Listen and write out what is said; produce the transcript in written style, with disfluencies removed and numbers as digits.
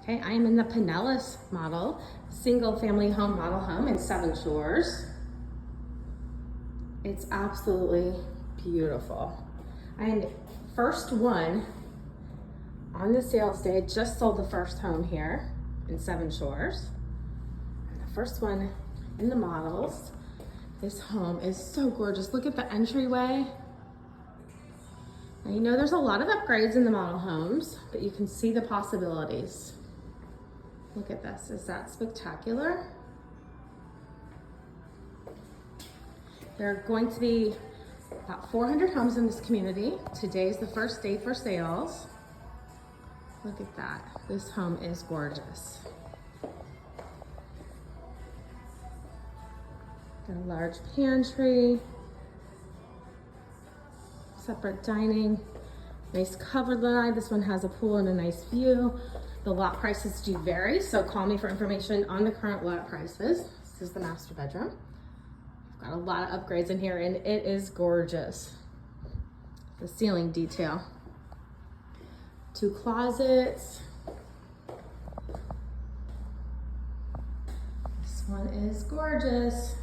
Okay, I am in the Pinellas model, single family home model home in Seven Shores. It's absolutely beautiful. I am the first one on the sales day. Just sold the first home here in Seven Shores. I'm the first one in the models. This home is so gorgeous. Look at the entryway. Now, you know there's a lot of upgrades in the model homes, but you can see the possibilities. Look at this, is that spectacular? There are going to be about 400 homes in this community. Today's the first day for sales. Look at that, this home is gorgeous. Got a large pantry, separate dining, nice covered line. This one has a pool and a nice view. The lot prices do vary, so call me for information on the current lot prices. This is the master bedroom. I've got a lot of upgrades in here and it is gorgeous. The ceiling detail. 2 closets. This one is gorgeous.